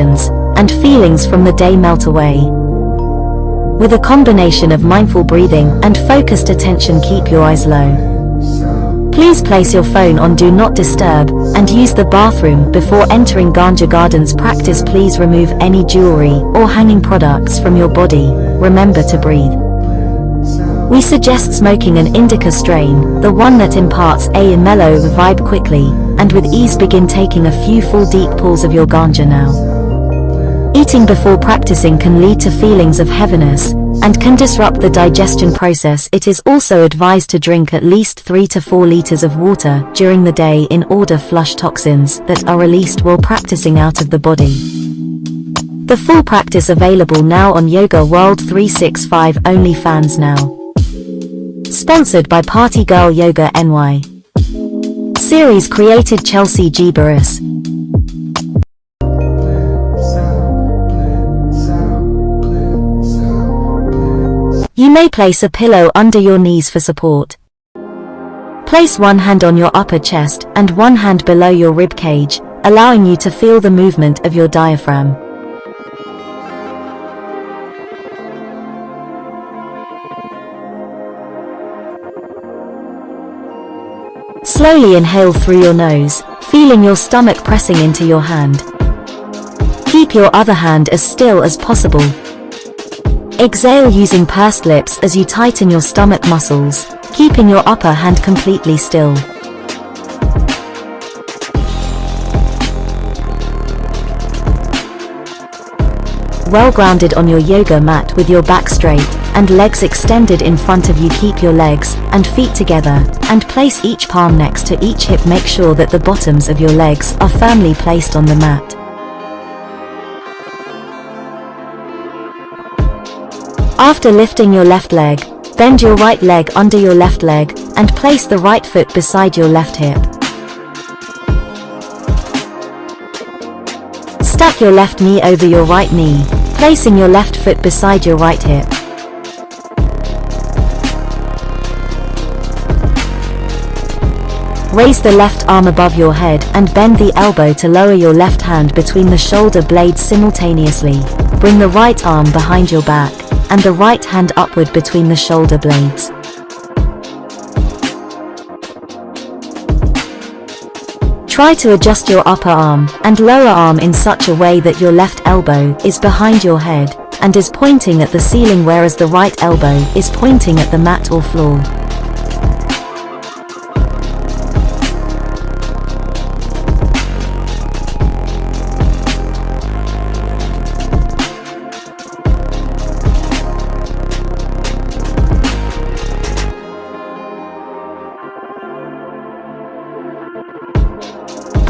and feelings from the day melt away. With a combination of mindful breathing and focused attention, keep your eyes low. Please place your phone on Do Not Disturb, and use the bathroom before entering Ganja Gardens. Practice. Please remove any jewelry or hanging products from your body. Remember to breathe. We suggest smoking an indica strain, the one that imparts a mellow vibe quickly, and with ease. Begin taking a few full deep pulls of your ganja now. Eating before practicing can lead to feelings of heaviness, and can disrupt the digestion process. It is also advised to drink at least 3 to 4 liters of water during the day in order to flush toxins that are released while practicing out of the body. The full practice available now on Yoga World 365 OnlyFans now. Sponsored by Party Girl Yoga NY. Series created Chelsea G. Burris. You may place a pillow under your knees for support. Place one hand on your upper chest and one hand below your rib cage, allowing you to feel the movement of your diaphragm. Slowly inhale through your nose, feeling your stomach pressing into your hand. Keep your other hand as still as possible. Exhale using pursed lips as you tighten your stomach muscles, keeping your upper hand completely still. Well grounded on your yoga mat with your back straight and legs extended in front of you. Keep your legs and feet together and place each palm next to each hip. Make sure that the bottoms of your legs are firmly placed on the mat. After lifting your left leg, bend your right leg under your left leg and place the right foot beside your left hip. Stack your left knee over your right knee, placing your left foot beside your right hip. Raise the left arm above your head and bend the elbow to lower your left hand between the shoulder blades simultaneously. Bring the right arm behind your back and the right hand upward between the shoulder blades. Try to adjust your upper arm and lower arm in such a way that your left elbow is behind your head and is pointing at the ceiling, whereas the right elbow is pointing at the mat or floor.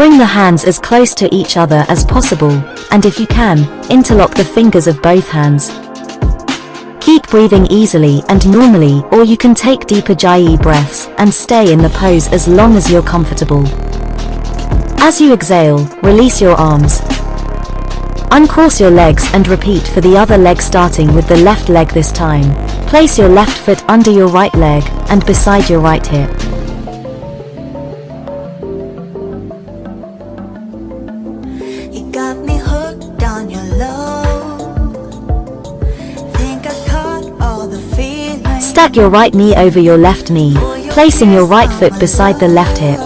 Bring the hands as close to each other as possible, and if you can, interlock the fingers of both hands. Keep breathing easily and normally, or you can take deeper Ujjayi breaths and stay in the pose as long as you're comfortable. As you exhale, release your arms. Uncross your legs and repeat for the other leg, starting with the left leg this time. Place your left foot under your right leg and beside your right hip. Stack your right knee over your left knee, placing your right foot beside the left hip.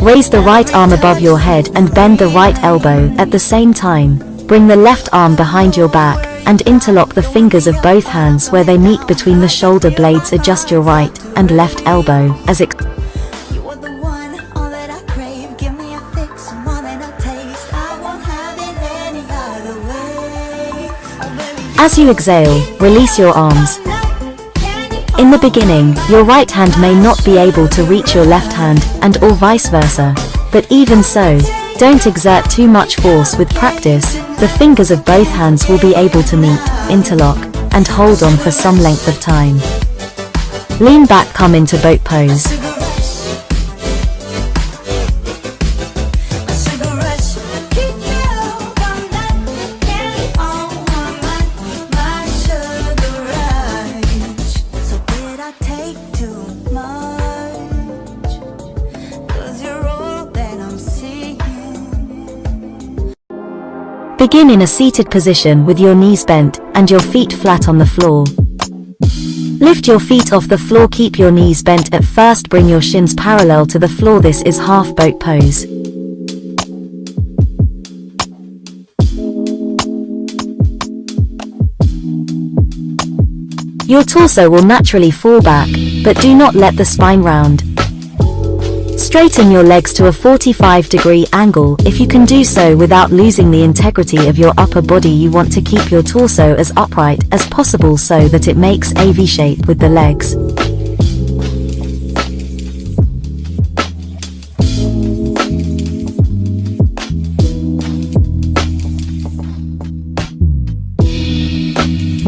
Raise the right arm above your head and bend the right elbow at the same time. Bring the left arm behind your back and interlock the fingers of both hands where they meet between the shoulder blades. Adjust your right and left elbow as you exhale, release your arms. In the beginning, your right hand may not be able to reach your left hand, and or vice versa. But even so, don't exert too much force. With practice, the fingers of both hands will be able to meet, interlock, and hold on for some length of time. Lean back, come into boat pose. Begin in a seated position with your knees bent and your feet flat on the floor. Lift your feet off the floor, keep your knees bent at first, bring your shins parallel to the floor. This is half boat pose. Your torso will naturally fall back, but do not let the spine round. Straighten your legs to a 45-degree angle. If you can do so without losing the integrity of your upper body, you want to keep your torso as upright as possible so that it makes a V shape with the legs.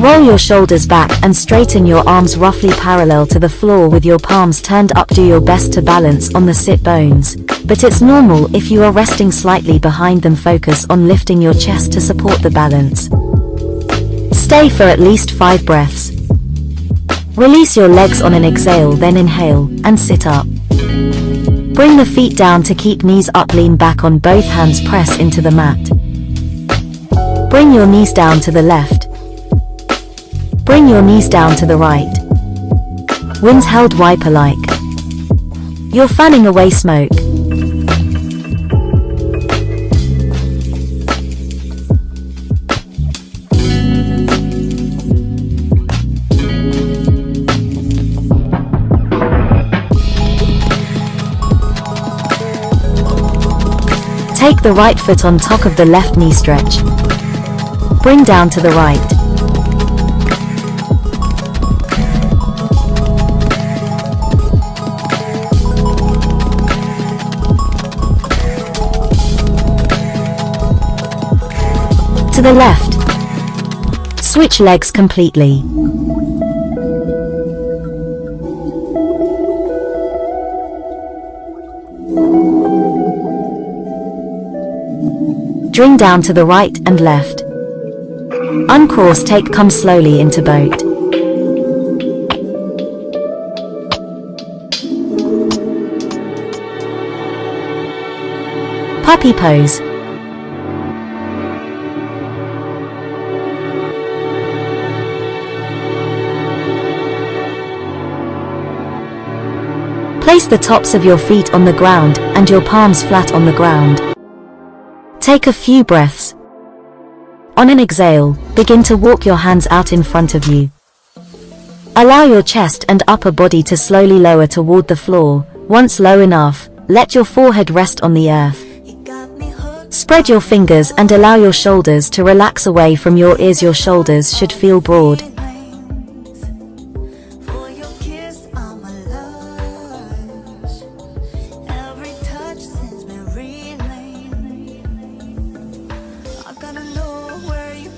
Roll your shoulders back and straighten your arms roughly parallel to the floor with your palms turned up. Do your best to balance on the sit bones, but it's normal if you are resting slightly behind them. Focus on lifting your chest to support the balance. Stay for at least 5 breaths. Release your legs on an exhale, then inhale and sit up. Bring the feet down to keep knees up, lean back on both hands, press into the mat. Bring your knees down to the left. Bring your knees down to the right. Wings held wiper-like. You're fanning away smoke. Take the right foot on top of the left knee, stretch. Bring down to the right. To the left. Switch legs completely. Bring down to the right and left. Uncross, take, come slowly into boat. Puppy pose. Place the tops of your feet on the ground and your palms flat on the ground. Take a few breaths. On an exhale, begin to walk your hands out in front of you. Allow your chest and upper body to slowly lower toward the floor. Once low enough, let your forehead rest on the earth. Spread your fingers and allow your shoulders to relax away from your ears. Your shoulders should feel broad.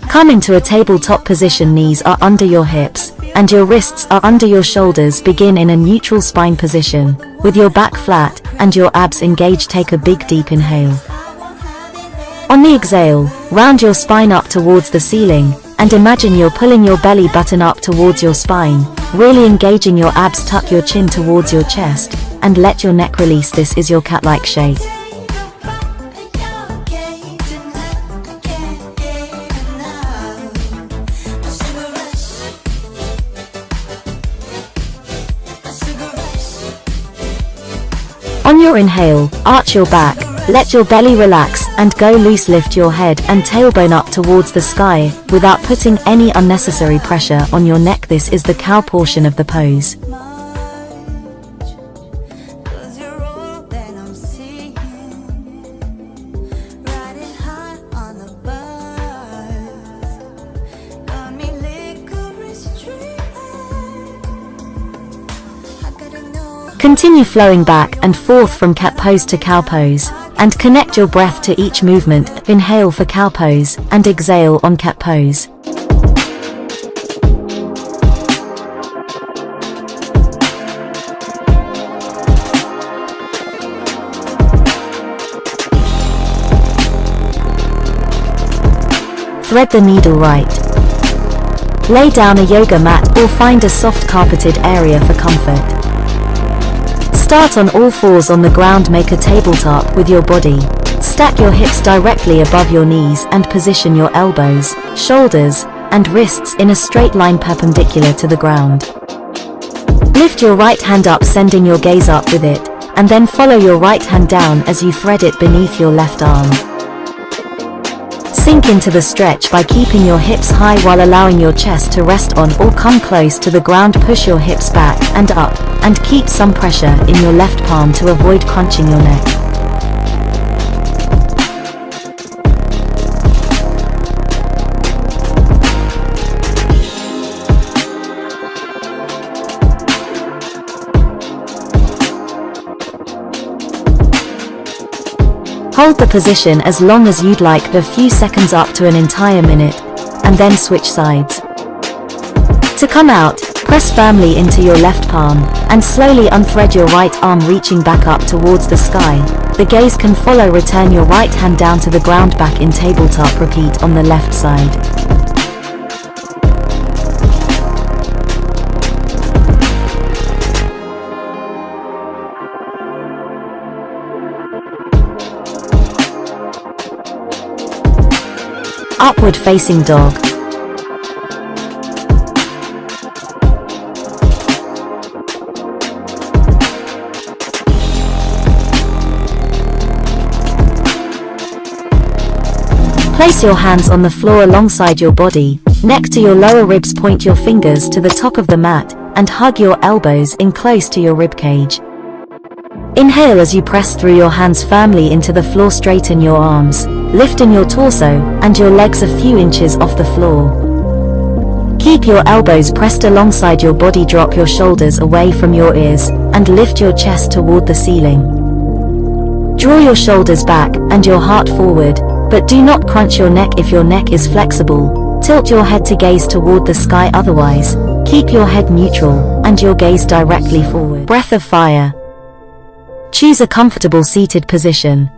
Come into a tabletop position. Knees are under your hips and your wrists are under your shoulders. Begin in a neutral spine position with your back flat and your abs engaged. Take a big deep inhale. On the exhale, round your spine up towards the ceiling and imagine you're pulling your belly button up towards your spine, really engaging your abs. Tuck your chin towards your chest and let your neck release. This is your cat-like shape. On your inhale, arch your back, let your belly relax and go loose. Lift your head and tailbone up towards the sky without putting any unnecessary pressure on your neck. This is the cow portion of the pose. Continue flowing back and forth from cat pose to cow pose, and connect your breath to each movement. Inhale for cow pose and exhale on cat pose. Thread the needle right. Lay down a yoga mat or find a soft carpeted area for comfort. Start on all fours on the ground. Make a tabletop with your body. Stack your hips directly above your knees and position your elbows, shoulders, and wrists in a straight line perpendicular to the ground. Lift your right hand up, sending your gaze up with it, and then follow your right hand down as you thread it beneath your left arm. Sink into the stretch by keeping your hips high while allowing your chest to rest on or come close to the ground. Push your hips back and up, and keep some pressure in your left palm to avoid crunching your neck. Hold the position as long as you'd like, a few seconds up to an entire minute, and then switch sides. To come out, press firmly into your left palm, and slowly unthread your right arm, reaching back up towards the sky. The gaze can follow. Return your right hand down to the ground, back in tabletop. Repeat on the left side. Upward facing dog. Place your hands on the floor alongside your body, neck to your lower ribs. Point your fingers to the top of the mat, and hug your elbows in close to your rib cage. Inhale as you press through your hands firmly into the floor. Straighten your arms, lifting your torso and your legs a few inches off the floor. Keep your elbows pressed alongside your body. Drop your shoulders away from your ears, and lift your chest toward the ceiling. Draw your shoulders back and your heart forward, but do not crunch your neck. If your neck is flexible, tilt your head to gaze toward the sky. Otherwise, keep your head neutral and your gaze directly forward. Breath of fire. Choose a comfortable seated position.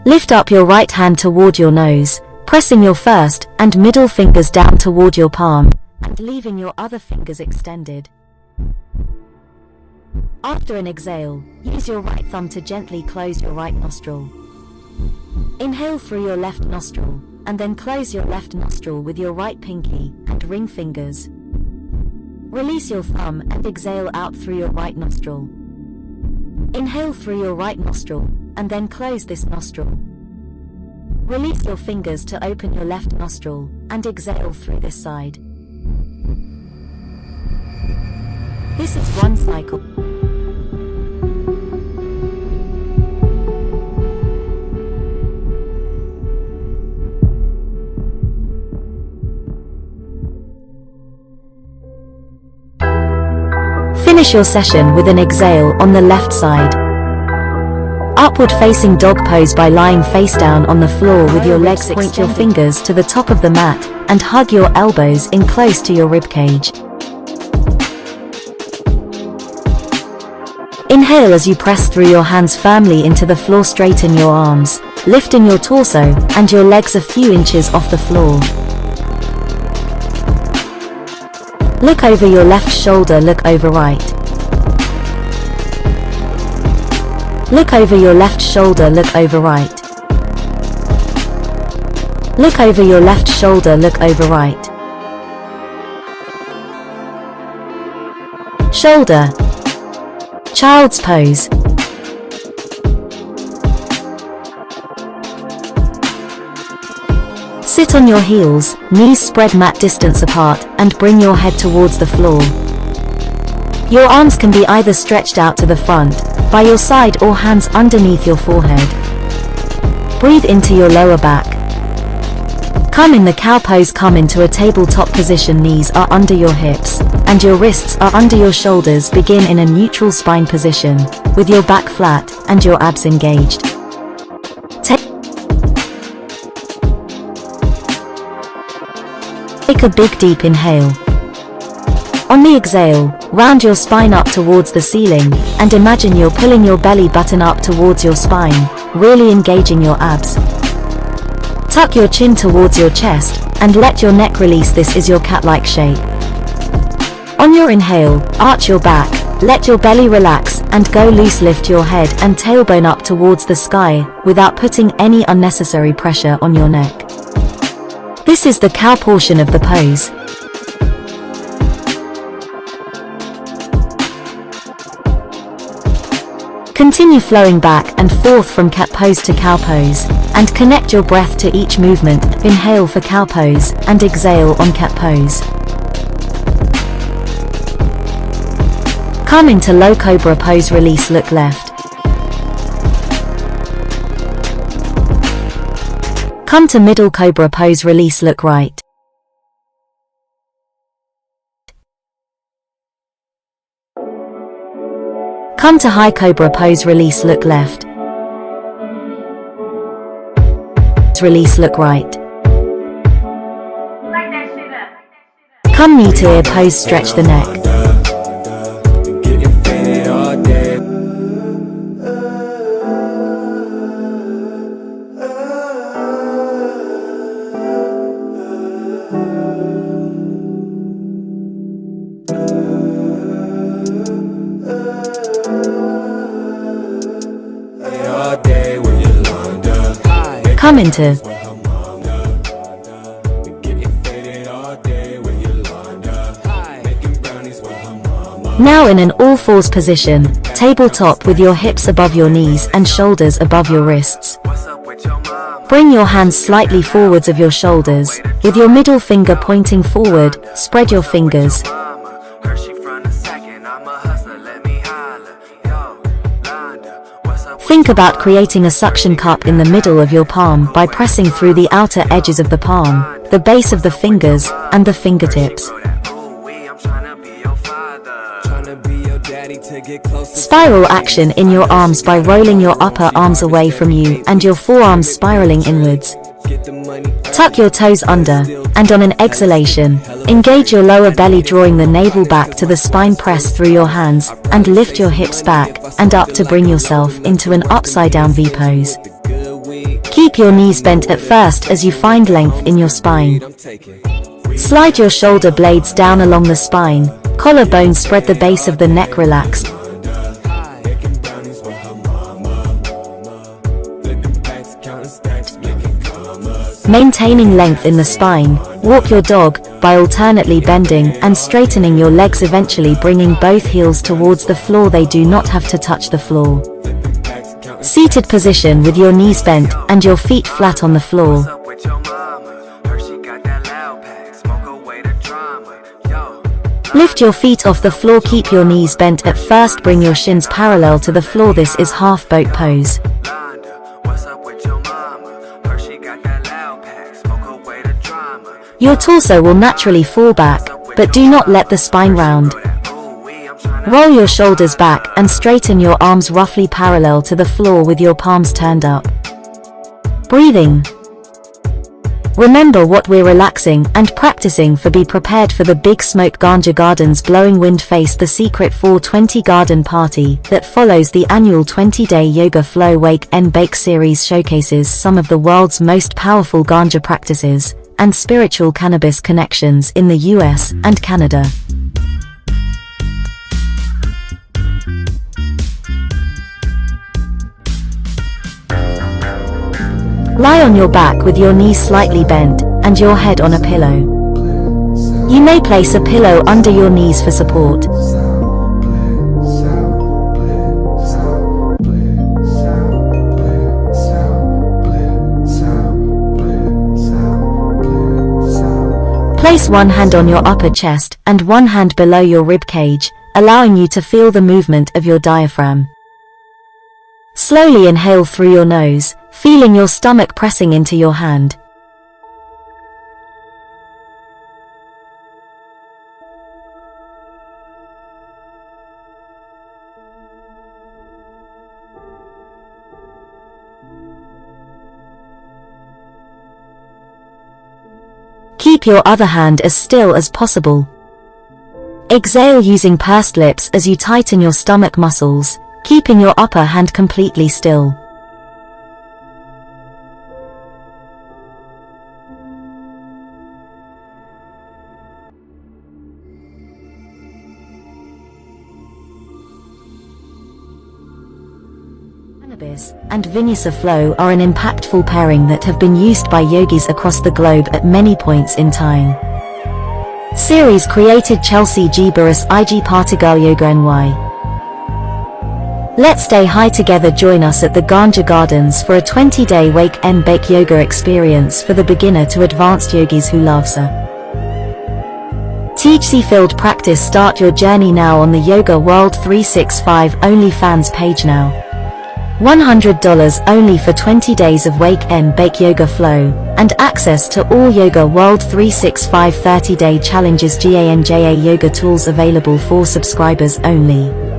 Lift up your right hand toward your nose, pressing your first and middle fingers down toward your palm, and leaving your other fingers extended. After an exhale, use your right thumb to gently close your right nostril. Inhale through your left nostril, and then close your left nostril with your right pinky and ring fingers. Release your thumb and exhale out through your right nostril. Inhale through your right nostril, and then close this nostril. Release your fingers to open your left nostril, and exhale through this side. This is one cycle. Finish your session with an exhale on the left side. Upward facing dog pose by lying face down on the floor with your legs extended. Point your fingers to the top of the mat and hug your elbows in close to your rib cage. Inhale as you press through your hands firmly into the floor. Straighten your arms, lifting your torso and your legs a few inches off the floor. Look over your left shoulder, look over right. Look over your left shoulder, look over right. Look over your left shoulder, look over right. Shoulder. Child's pose. Sit on your heels, knees spread mat distance apart, and bring your head towards the floor. Your arms can be either stretched out to the front, by your side, or hands underneath your forehead. Breathe into your lower back. Come in the cow pose. Come into a tabletop position. Knees are under your hips, and your wrists are under your shoulders. Begin in a neutral spine position, with your back flat and your abs engaged. Take a big deep inhale. On the exhale, round your spine up towards the ceiling, and imagine you're pulling your belly button up towards your spine, really engaging your abs. Tuck your chin towards your chest, and let your neck release. This is your cat-like shape. On your inhale, arch your back, Let your belly relax and go loose. Lift your head and tailbone up towards the sky without putting any unnecessary pressure on your neck. This is the cow portion of the pose. Continue flowing back and forth from cat pose to cow pose, and connect your breath to each movement. Inhale for cow pose, and exhale on cat pose. Come into low cobra pose. Release, look left. Come to middle cobra pose. Release, look right. Come to high cobra pose. Release, look left. Release, look right. Come knee to ear pose. Stretch the neck. Come into now in an all fours position, tabletop with your hips above your knees and shoulders above your wrists. Bring your hands slightly forwards of your shoulders, with your middle finger pointing forward. Spread your fingers. Think about creating a suction cup in the middle of your palm by pressing through the outer edges of the palm, the base of the fingers, and the fingertips. Spiral action in your arms by rolling your upper arms away from you and your forearms spiraling inwards. Tuck your toes under, and on an exhalation, engage your lower belly, drawing the navel back to the spine. Press through your hands, and lift your hips back and up to bring yourself into an upside down V pose. Keep your knees bent at first as you find length in your spine. Slide your shoulder blades down along the spine, collarbone spread, the base of the neck relaxed. Maintaining length in the spine, walk your dog by alternately bending and straightening your legs, eventually bringing both heels towards the floor. They do not have to touch the floor. Seated position with your knees bent and your feet flat on the floor. Lift your feet off the floor, keep your knees bent at first, bring your shins parallel to the floor. This is half boat pose. Your torso will naturally fall back, but do not let the spine round. Roll your shoulders back and straighten your arms roughly parallel to the floor with your palms turned up. Breathing. Remember what we're relaxing and practicing for. Be prepared for the big smoke. Ganja Gardens blowing wind. Face the secret 420 garden party that follows the annual 20-day yoga flow wake and bake series showcases some of the world's most powerful ganja practices and spiritual cannabis connections in the US and Canada. Lie on your back with your knees slightly bent and your head on a pillow. You may place a pillow under your knees for support. Place one hand on your upper chest and one hand below your rib cage, allowing you to feel the movement of your diaphragm. Slowly inhale through your nose, feeling your stomach pressing into your hand. Keep your other hand as still as possible. Exhale using pursed lips as you tighten your stomach muscles, keeping your upper hand completely still. Abyss, and Vinyasa flow are an impactful pairing that have been used by yogis across the globe at many points in time. Series created Chelsea G. Burris IG Partigal Yoga NY. Let's stay high together. Join us at the Ganja Gardens for a 20-day wake and bake yoga experience for the beginner to advanced yogis who loves a THC-filled practice. Start your journey now on the Yoga World 365 OnlyFans page now. $100 only for 20 days of wake and bake yoga flow, and access to all Yoga World 365 30-day challenges. Ganja yoga tools available for subscribers only.